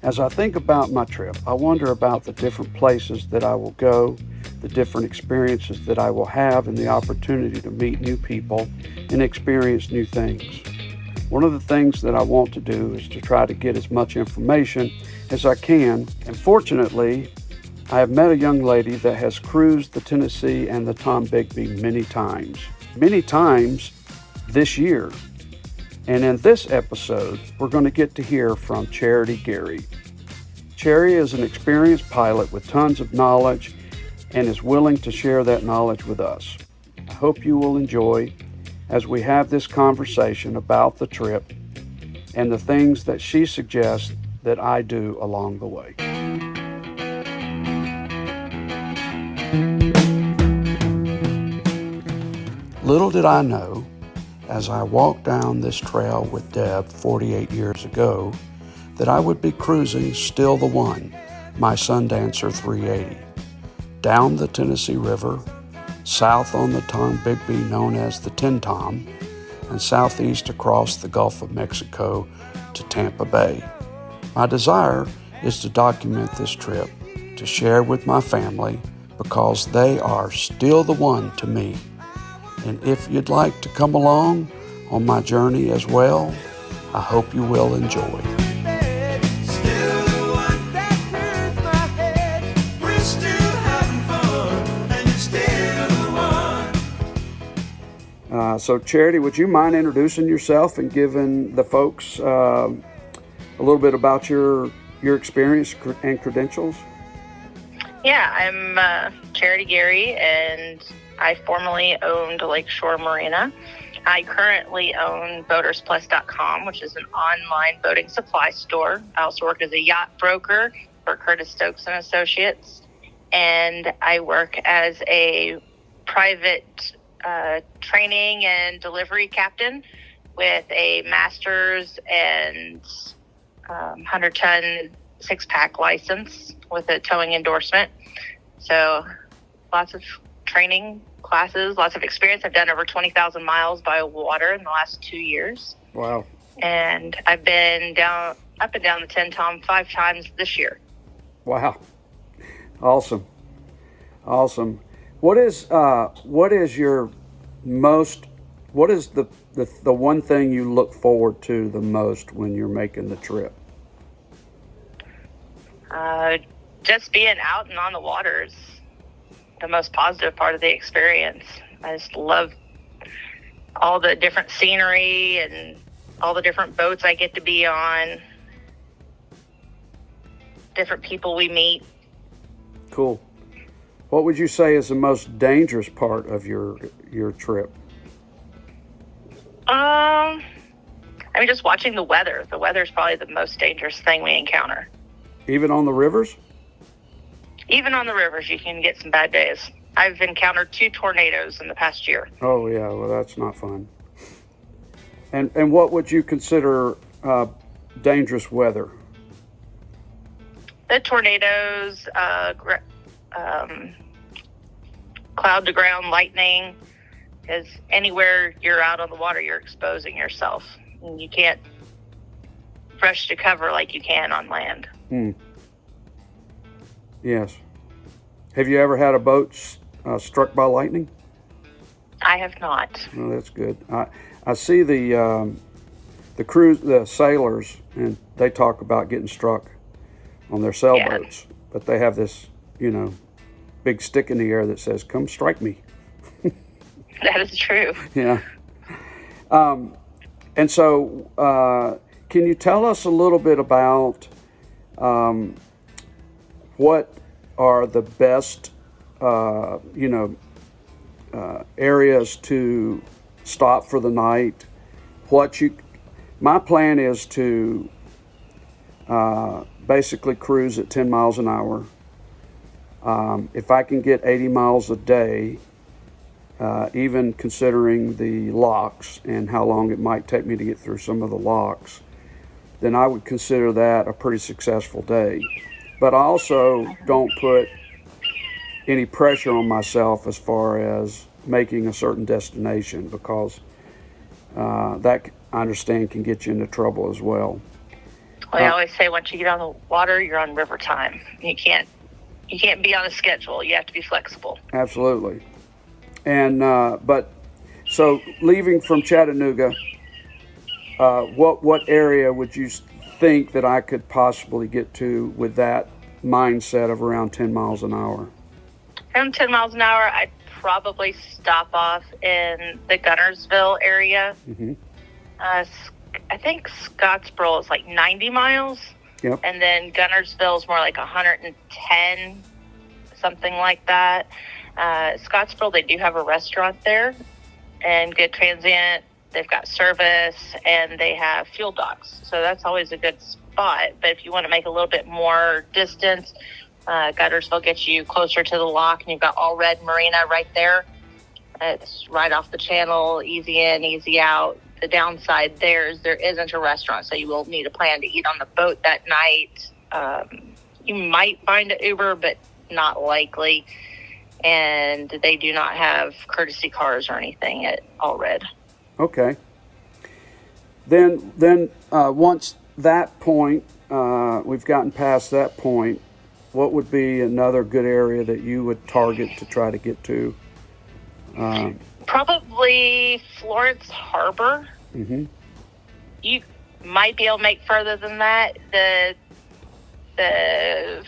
As I think about my trip, I wonder about the different places that I will go, the different experiences that I will have, and the opportunity to meet new people and experience new things. One of the things that I want to do is to try to get as much information as I can, and fortunately, I have met a young lady that has cruised the Tennessee and the Tombigbee many times this year. And in this episode, we're going to get to hear from Charity Garey. Charity is an experienced pilot with tons of knowledge and is willing to share that knowledge with us. I hope you will enjoy as we have this conversation about the trip and the things that she suggests that I do along the way. Little did I know, as I walked down this trail with Deb 48 years ago, that I would be cruising Still the One, my Sundancer 380, down the Tennessee River, south on the Tombigbee known as the Tin Tom, and southeast across the Gulf of Mexico to Tampa Bay. My desire is to document this trip, to share with my family, because they are still the one to me. And if you'd like to come along on my journey as well, I hope you will enjoy. So Charity, would you mind introducing yourself and giving the folks a little bit about your experience and credentials? Yeah, I'm Charity Garey, and I formerly owned Lakeshore Marina. I currently own BoatersPlus.com, which is an online boating supply store. I also work as a yacht broker for Curtis Stokes and Associates, and I work as a private training and delivery captain with a master's and 100-ton six-pack license with a towing endorsement. So lots of training classes, lots of experience. I've done over 20,000 miles by water in the last 2 years. Wow. And I've been up and down the Tin Tom 5 times this year. Wow. Awesome. What is the one thing you look forward to the most when you're making the trip? Just being out and on the water is the most positive part of the experience. I just love all the different scenery and all the different boats I get to be on, different people we meet. Cool. What would you say is the most dangerous part of your trip? Just watching the weather. The weather is probably the most dangerous thing we encounter. Even on the rivers? Even on the rivers, you can get some bad days. I've encountered 2 tornadoes in the past year. Oh, yeah. Well, that's not fun. And what would you consider dangerous weather? The tornadoes, cloud-to-ground lightning, because anywhere you're out on the water, you're exposing yourself. And you can't rush to cover like you can on land. Yes. Have you ever had a boat struck by lightning? I have not. Oh, that's good. I see the sailors, and they talk about getting struck on their sailboats, but they have this, big stick in the air that says, "Come strike me." That is true. Yeah. And so, can you tell us a little bit about what are the best, areas to stop for the night? My plan is to basically cruise at 10 miles an hour. If I can get 80 miles a day, even considering the locks and how long it might take me to get through some of the locks, then I would consider that a pretty successful day. But I also don't put any pressure on myself as far as making a certain destination, because that, I understand, can get you into trouble as well. Well, I always say once you get on the water, you're on river time. You can't be on a schedule. You have to be flexible. Absolutely. And but so leaving from Chattanooga, what area would you think that I could possibly get to with that mindset of around 10 miles an hour? Around 10 miles an hour, I'd probably stop off in the Gunnersville area. Mm-hmm. I think Scottsboro is like 90 miles. Yep. And then Gunnersville is more like 110, something like that. Scottsboro, they do have a restaurant there and good transient. They've got service and they have fuel docks. So that's always a good spot. But if you want to make a little bit more distance, Gunnersville gets you closer to the lock, and you've got All Red Marina right there. It's right off the channel, easy in, easy out. The downside there is there isn't a restaurant, so you will need a plan to eat on the boat that night. You might find an Uber, but not likely. And they do not have courtesy cars or anything at All Red. Okay. Then once that point, we've gotten past that point, what would be another good area that you would target to try to get to? Probably Florence Harbor. Mm-hmm. You might be able to make further than that. The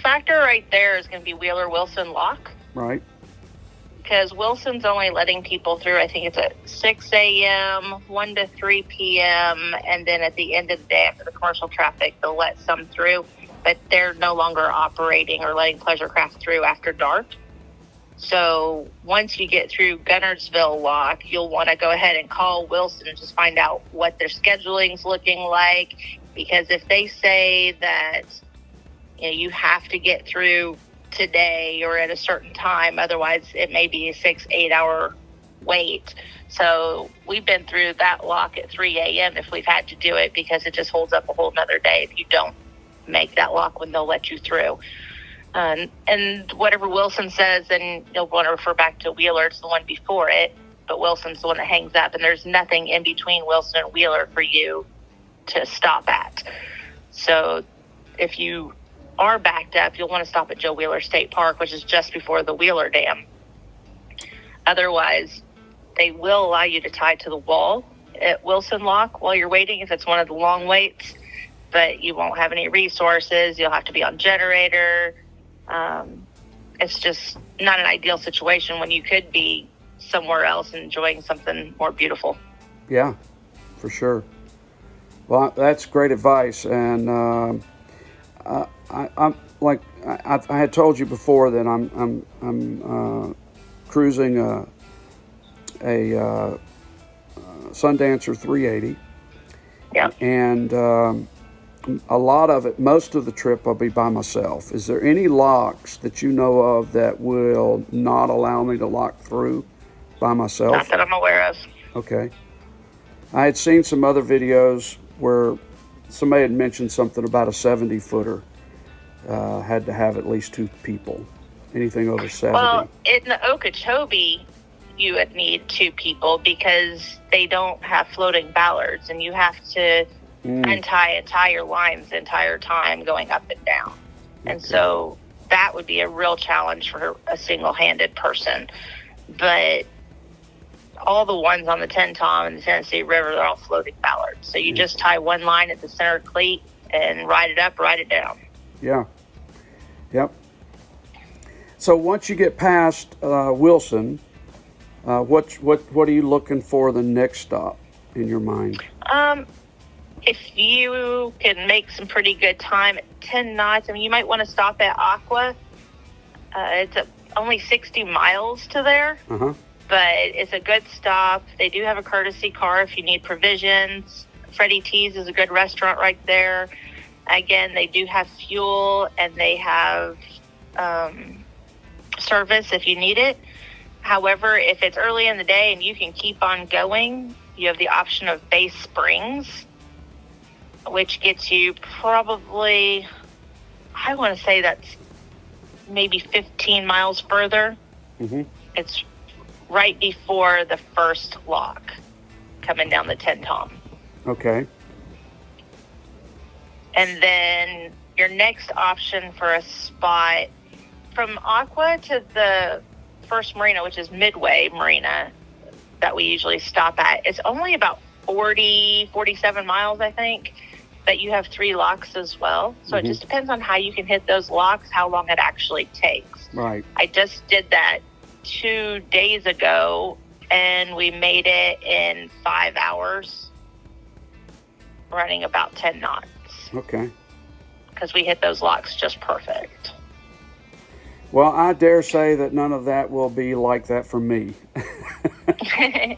factor right there is going to be Wheeler-Wilson Lock. Right. Because Wilson's only letting people through, I think it's at 6 a.m., 1 to 3 p.m., and then at the end of the day after the commercial traffic, they'll let some through, but they're no longer operating or letting pleasure craft through after dark. So once you get through Gunnersville Lock, you'll want to go ahead and call Wilson and just find out what their scheduling's looking like, because if they say that you have to get through today or at a certain time, otherwise it may be a 6-8 hour wait. So we've been through that lock at 3 a.m. if we've had to do it, because it just holds up a whole nother day if you don't make that lock when they'll let you through. And whatever Wilson says, then you'll want to refer back to Wheeler. It's the one before it, but Wilson's the one that hangs up, and there's nothing in between Wilson and Wheeler for you to stop at. So if you are backed up, you'll want to stop at Joe Wheeler State Park, which is just before the Wheeler Dam. Otherwise, they will allow you to tie to the wall at Wilson Lock while you're waiting if it's one of the long waits, but you won't have any resources. You'll have to be on generator. It's just not an ideal situation when you could be somewhere else enjoying something more beautiful. Yeah, for sure. Well, that's great advice, and I'm like I had told you before that I'm cruising a Sundancer 380. Yeah. And a lot of it, most of the trip, I'll be by myself. Is there any locks that you know of that will not allow me to lock through by myself? Not that I'm aware of. Okay. I had seen some other videos where somebody had mentioned something about a 70-footer had to have at least 2 people. Anything over 70. Well, in the Okeechobee, you would need 2 people because they don't have floating ballards, and you have to untie and tie your lines the entire time going up and down. Okay. And so that would be a real challenge for a single-handed person. But all the ones on the Tenn-Tom and the Tennessee River, they're all floating ballards. So you just tie one line at the center cleat and ride it up, ride it down. Yeah. Yep. So once you get past Wilson, what are you looking for the next stop in your mind? If you can make some pretty good time at 10 knots, I mean, you might want to stop at Aqua. It's only 60 miles to there, but it's a good stop. They do have a courtesy car if you need provisions. Freddie T's is a good restaurant right there. Again, they do have fuel, and they have service if you need it. However, if it's early in the day and you can keep on going, you have the option of Bay Springs, which gets you probably, I want to say that's maybe 15 miles further. Mm-hmm. It's right before the first lock coming down the Tenn-Tom. Okay. And then your next option for a spot from Aqua to the first marina, which is Midway Marina that we usually stop at, it's only about 47 miles, I think. But you have 3 locks as well. So it just depends on how you can hit those locks, how long it actually takes. Right. I just did that 2 days ago, and we made it in 5 hours, running about 10 knots. Okay. Because we hit those locks just perfect. Well, I dare say that none of that will be like that for me. You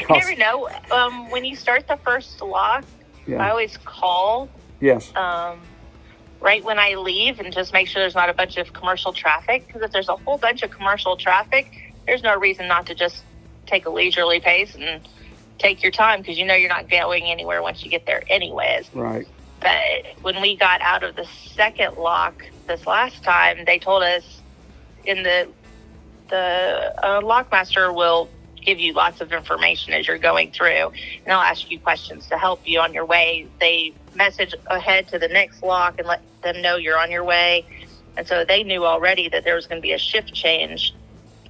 never know. When you start the first lock, I always call. Yes. Right when I leave and just make sure there's not a bunch of commercial traffic. Because if there's a whole bunch of commercial traffic, there's no reason not to just take a leisurely pace and take your time, because you know you're not going anywhere once you get there anyways. Right. But when we got out of the second lock this last time, they told us the lockmaster will give you lots of information as you're going through, and they'll ask you questions to help you on your way. They message ahead to the next lock and let them know you're on your way. And so they knew already that there was going to be a shift change.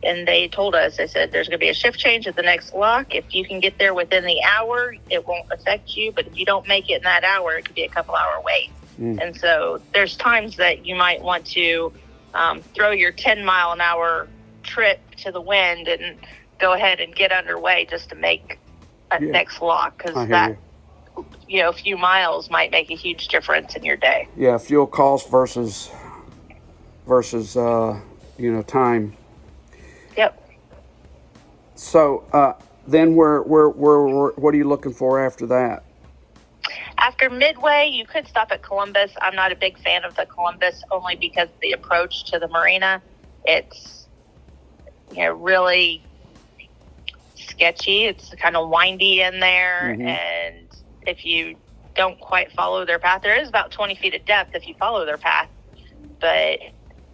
And they told us, they said, there's going to be a shift change at the next lock. If you can get there within the hour, it won't affect you. But if you don't make it in that hour, it could be a couple-hour wait. And so there's times that you might want to throw your 10-mile-an-hour trip to the wind and go ahead and get underway just to make a next lock, because that, a few miles might make a huge difference in your day. Yeah, fuel cost versus time. Yep. So then what are you looking for after that? After Midway, you could stop at Columbus. I'm not a big fan of the Columbus, only because the approach to the marina, it's really sketchy. It's kind of windy in there, and if you don't quite follow their path, there is about 20 feet of depth if you follow their path.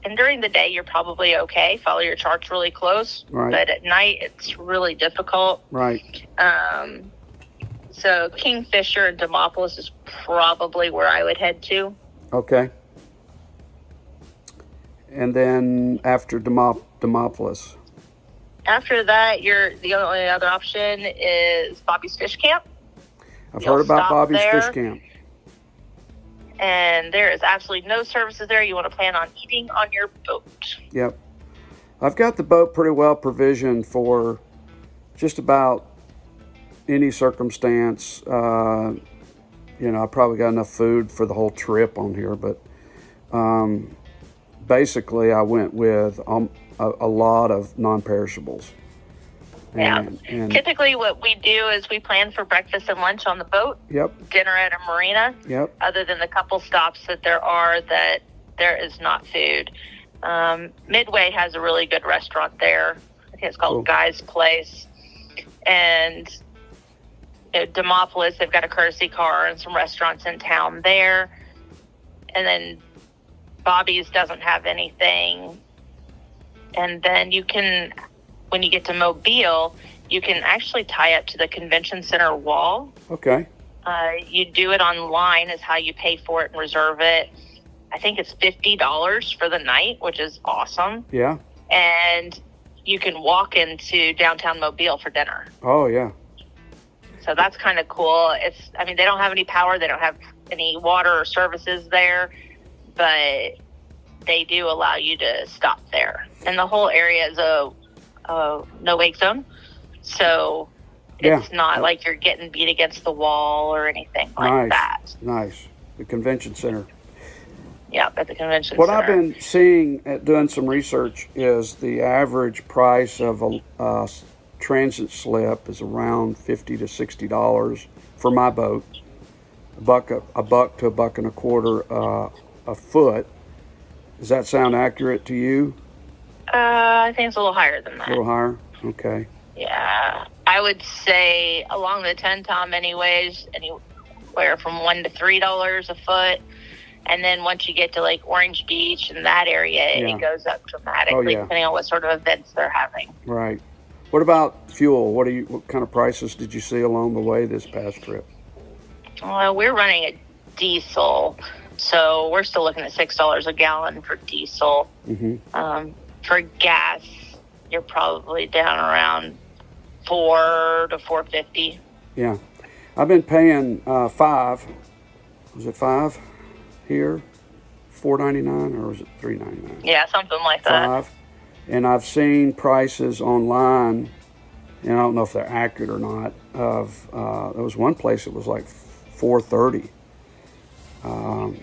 And during the day, you're probably okay. Follow your charts really close. Right. But at night, it's really difficult. Right. So Kingfisher and Demopolis is probably where I would head to. Okay. And then after Demopolis? After that, the only other option is Bobby's Fish Camp. I've heard about Bobby's Fish Camp. And there is absolutely no services there. You want to plan on eating on your boat. Yep. I've got the boat pretty well provisioned for just about any circumstance. I probably got enough food for the whole trip on here, but basically I went with a lot of non-perishables. And typically what we do is we plan for breakfast and lunch on the boat. Yep. Dinner at a marina. Yep. Other than the couple stops that there is not food. Midway has a really good restaurant there. I think it's called Guy's Place. And Demopolis, they've got a courtesy car and some restaurants in town there. And then Bobby's doesn't have anything. And then when you get to Mobile, you can actually tie up to the convention center wall. Okay. You do it online is how you pay for it and reserve it. I think it's $50 for the night, which is awesome. Yeah. And you can walk into downtown Mobile for dinner. Oh, yeah. So that's kind of cool. They don't have any power. They don't have any water or services there, but they do allow you to stop there. And the whole area is a no-wake zone. So it's not like you're getting beat against the wall or anything like that. Nice. The convention center. Yeah, at the convention center. What I've been seeing at doing some research is the average price of a transit slip is around $50 to $60 for my boat. A buck to $1.25 a foot. Does that sound accurate to you? I think it's a little higher than that. A little higher? Okay. Yeah. I would say along the 10-tom anyways, anywhere from $1 to $3 a foot. And then once you get to like Orange Beach and that area, it goes up dramatically depending on what sort of events they're having. Right. What about fuel? What kind of prices did you see along the way this past trip? Well, we're running diesel. So we're still looking at $6 a gallon for diesel. Mm-hmm. For gas, you're probably down around $4 to $4.50. Yeah, I've been paying $5. Was it $5 here? $4.99 or was it $3.99? Yeah, something like that. $5. And I've seen prices online, and I don't know if they're accurate or not. There was one place that was like $4.30.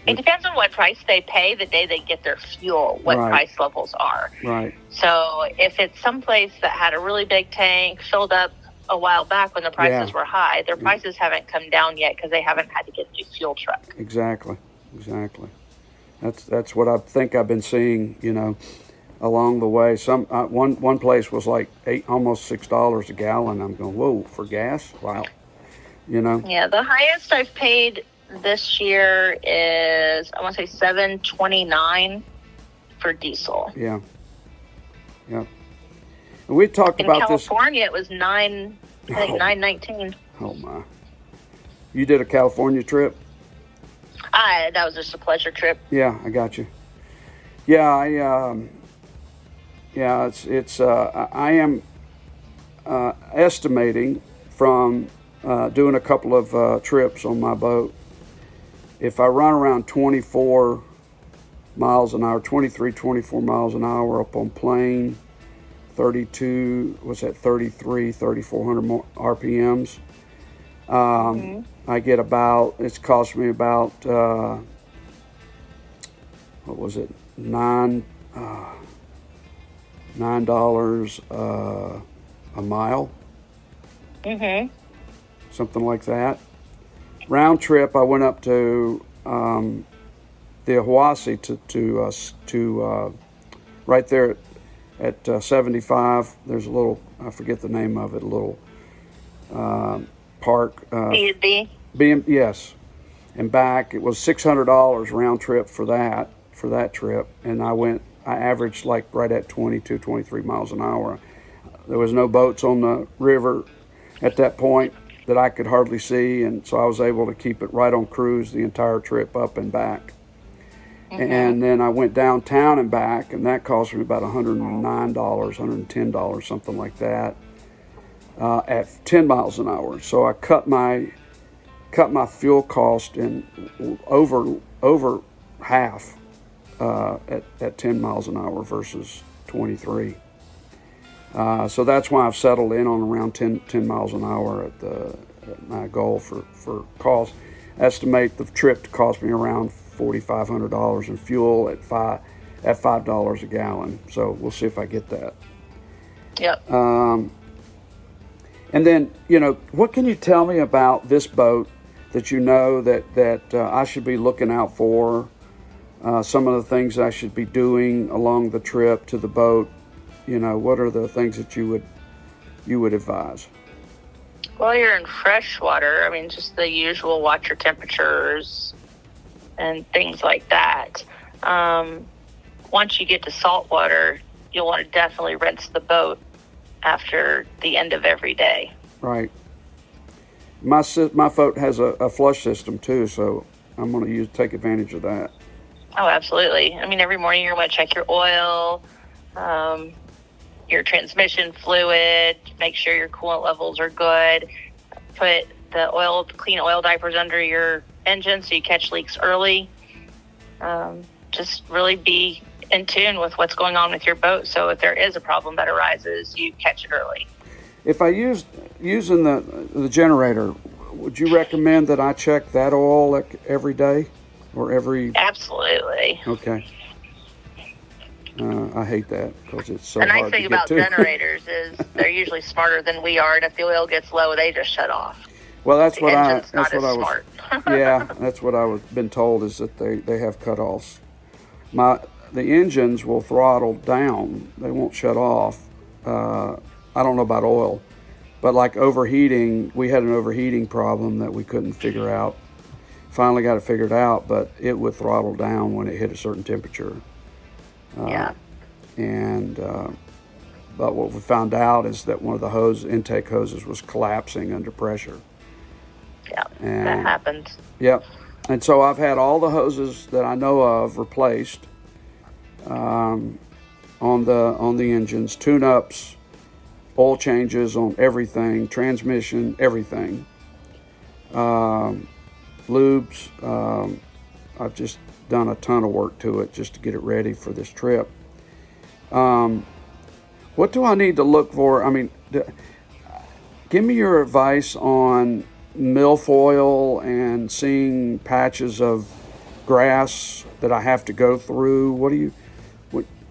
It depends on what price they pay the day they get their fuel, what price levels are. Right. So if it's someplace that had a really big tank filled up a while back when the prices were high, their prices haven't come down yet because they haven't had to get a new fuel truck. Exactly. That's what I think I've been seeing, along the way. One place was like almost $6 a gallon. I'm going, whoa, for gas? Wow. Yeah, the highest I've paid this year is, I want to say $7.29 for diesel. Yeah. And we talked about this. In California, it was $9.19. Oh my! You did a California trip? That was just a pleasure trip. Yeah, I got you. Yeah, I am estimating from doing a couple of trips on my boat. If I run around 24 miles an hour, 23, 24 miles an hour up on plane, 32, what's that, 33, 3,400 RPMs, I get it's cost me about, what was it, $9 a mile. Mm-hmm. Something like that. Round trip, I went up to the Hiwassee to right there at 75. There's a little, I forget the name of it, a little park. B&B? Yes. And back, it was $600 round trip for that trip. And I averaged like right at 22, 23 miles an hour. There was no boats on the river at that point that I could hardly see, and so I was able to keep it right on cruise the entire trip up and back. Mm-hmm. And then I went downtown and back, and that cost me about $109, $110, something like that, at 10 miles an hour. So I cut my fuel cost in over half at 10 miles an hour versus 23. So that's why I've settled in on around 10 miles an hour at my goal for cost. Estimate the trip to cost me around $4,500 in fuel at $5 a gallon. So we'll see if I get that. Yep. And then, what can you tell me about this boat that that I should be looking out for? Some of the things I should be doing along the trip to the boat. What are the things that you would advise? Well, you're in freshwater. I mean, just the usual, watch your temperatures and things like that. Once you get to saltwater, you'll want to definitely rinse the boat after the end of every day. Right. My boat has a flush system too, so I'm going to take advantage of that. Oh, absolutely. I mean, every morning you're going to check your oil, your transmission fluid, make sure your coolant levels are good. Put the clean oil diapers under your engine so you catch leaks early. Just really be in tune with what's going on with your boat, so if there is a problem that arises, you catch it early. If I using the generator, would you recommend that I check that oil like every day or every? Absolutely. Okay. I hate that because it's so hard to get to. The nice thing about generators is they're usually smarter than we are, and if the oil gets low, they just shut off. Well, that's what I was. Yeah, that's what I was been told is that they have cutoffs. The engines will throttle down; they won't shut off. I don't know about oil, but like overheating, we had an overheating problem that we couldn't figure out. Finally got it figured out, but it would throttle down when it hit a certain temperature. Yeah. But what we found out is that one of the intake hoses was collapsing under pressure. Yeah, that happens. Yep. And so I've had all the hoses that I know of replaced on the engines, tune-ups, oil changes on everything, transmission, everything. Lubes, I've just done a ton of work to it just to get it ready for this trip. What do I need to look for? I mean, give me your advice on milfoil and seeing patches of grass that I have to go through.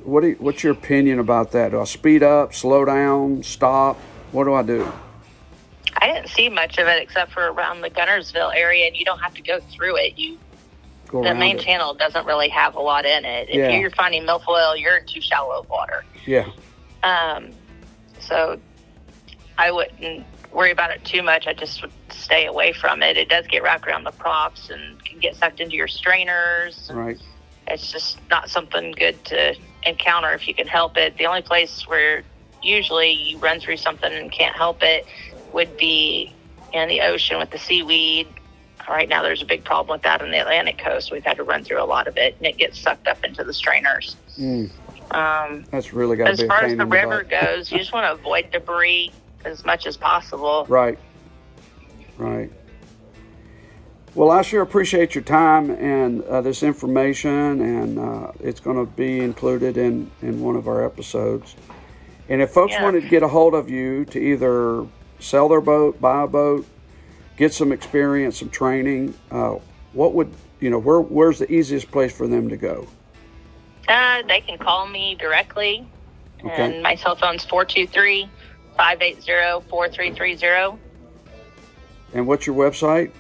What's your opinion about that? Do I speed up, slow down, stop? What do I do? I didn't see much of it except for around the Gunnersville area, and you don't have to go through it. The main channel doesn't really have a lot in it. If you're finding milfoil, you're in too shallow water. Yeah. So I wouldn't worry about it too much. I just would stay away from it. It does get wrapped around the props and can get sucked into your strainers. Right. It's just not something good to encounter if you can help it. The only place where usually you run through something and can't help it would be in the ocean with the seaweed. Right now there's a big problem with that on the Atlantic coast. We've had to run through a lot of it, and it gets sucked up into the strainers. That's really got to be a pain in the butt. As far as the river goes, you just want to avoid debris as much as possible. Right. Well, I sure appreciate your time and this information, and it's going to be included in one of our episodes. And if folks wanted to get a hold of you to either sell their boat, buy a boat, get some experience, some training, where's the easiest place for them to go? They can call me directly, and my cell phone's 423-580-4330. And what's your website?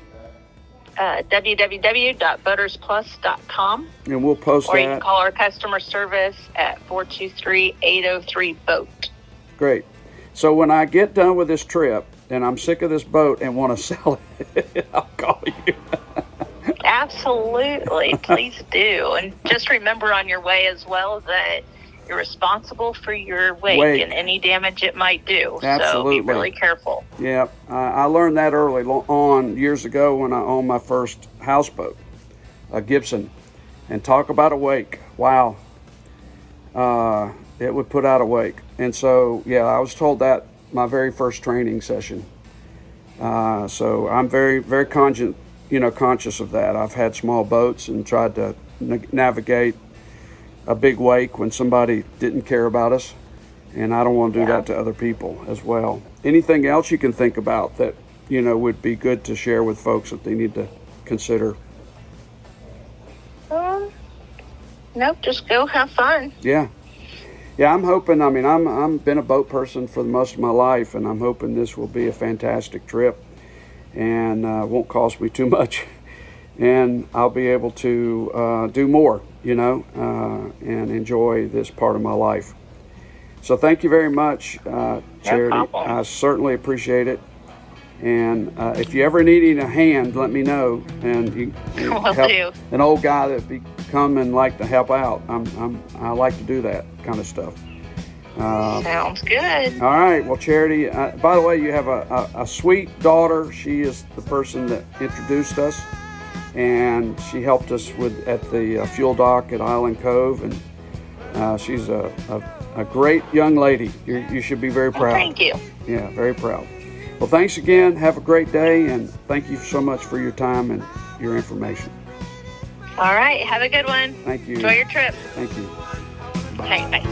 www.boatersplus.com. And we'll post that. Or you can call our customer service at 423-803-BOAT. Great. So when I get done with this trip and I'm sick of this boat and want to sell it, I'll call you. Absolutely. Please do. And just remember on your way as well that you're responsible for your wake and any damage it might do. Absolutely. So be really careful. Yeah. I learned that early on years ago when I owned my first houseboat, a Gibson. And talk about a wake. Wow. It would put out a wake. And so, I was told that my very first training session. So I'm very, very conscious of that. I've had small boats and tried to navigate a big wake when somebody didn't care about us, and I don't want to do that to other people as well. Anything else you can think about that would be good to share with folks that they need to consider? Nope, just go have fun. Yeah, I'm hoping. I mean, I'm been a boat person for the most of my life, and I'm hoping this will be a fantastic trip and won't cost me too much, and I'll be able to do more, and enjoy this part of my life. So thank you very much, Charity. No problem. I certainly appreciate it. And if you ever need a hand, let me know. And you help do. An old guy that come and like to help out. I like to do that kind of stuff. Sounds good. All right. Well, Charity, by the way, you have a sweet daughter. She is the person that introduced us, and she helped us at the fuel dock at Island Cove, and she's a great young lady. You should be very proud. Thank you. Yeah, very proud. Well, thanks again. Have a great day, and thank you so much for your time and your information. All right. Have a good one. Thank you. Enjoy your trip. Thank you. Okay, bye.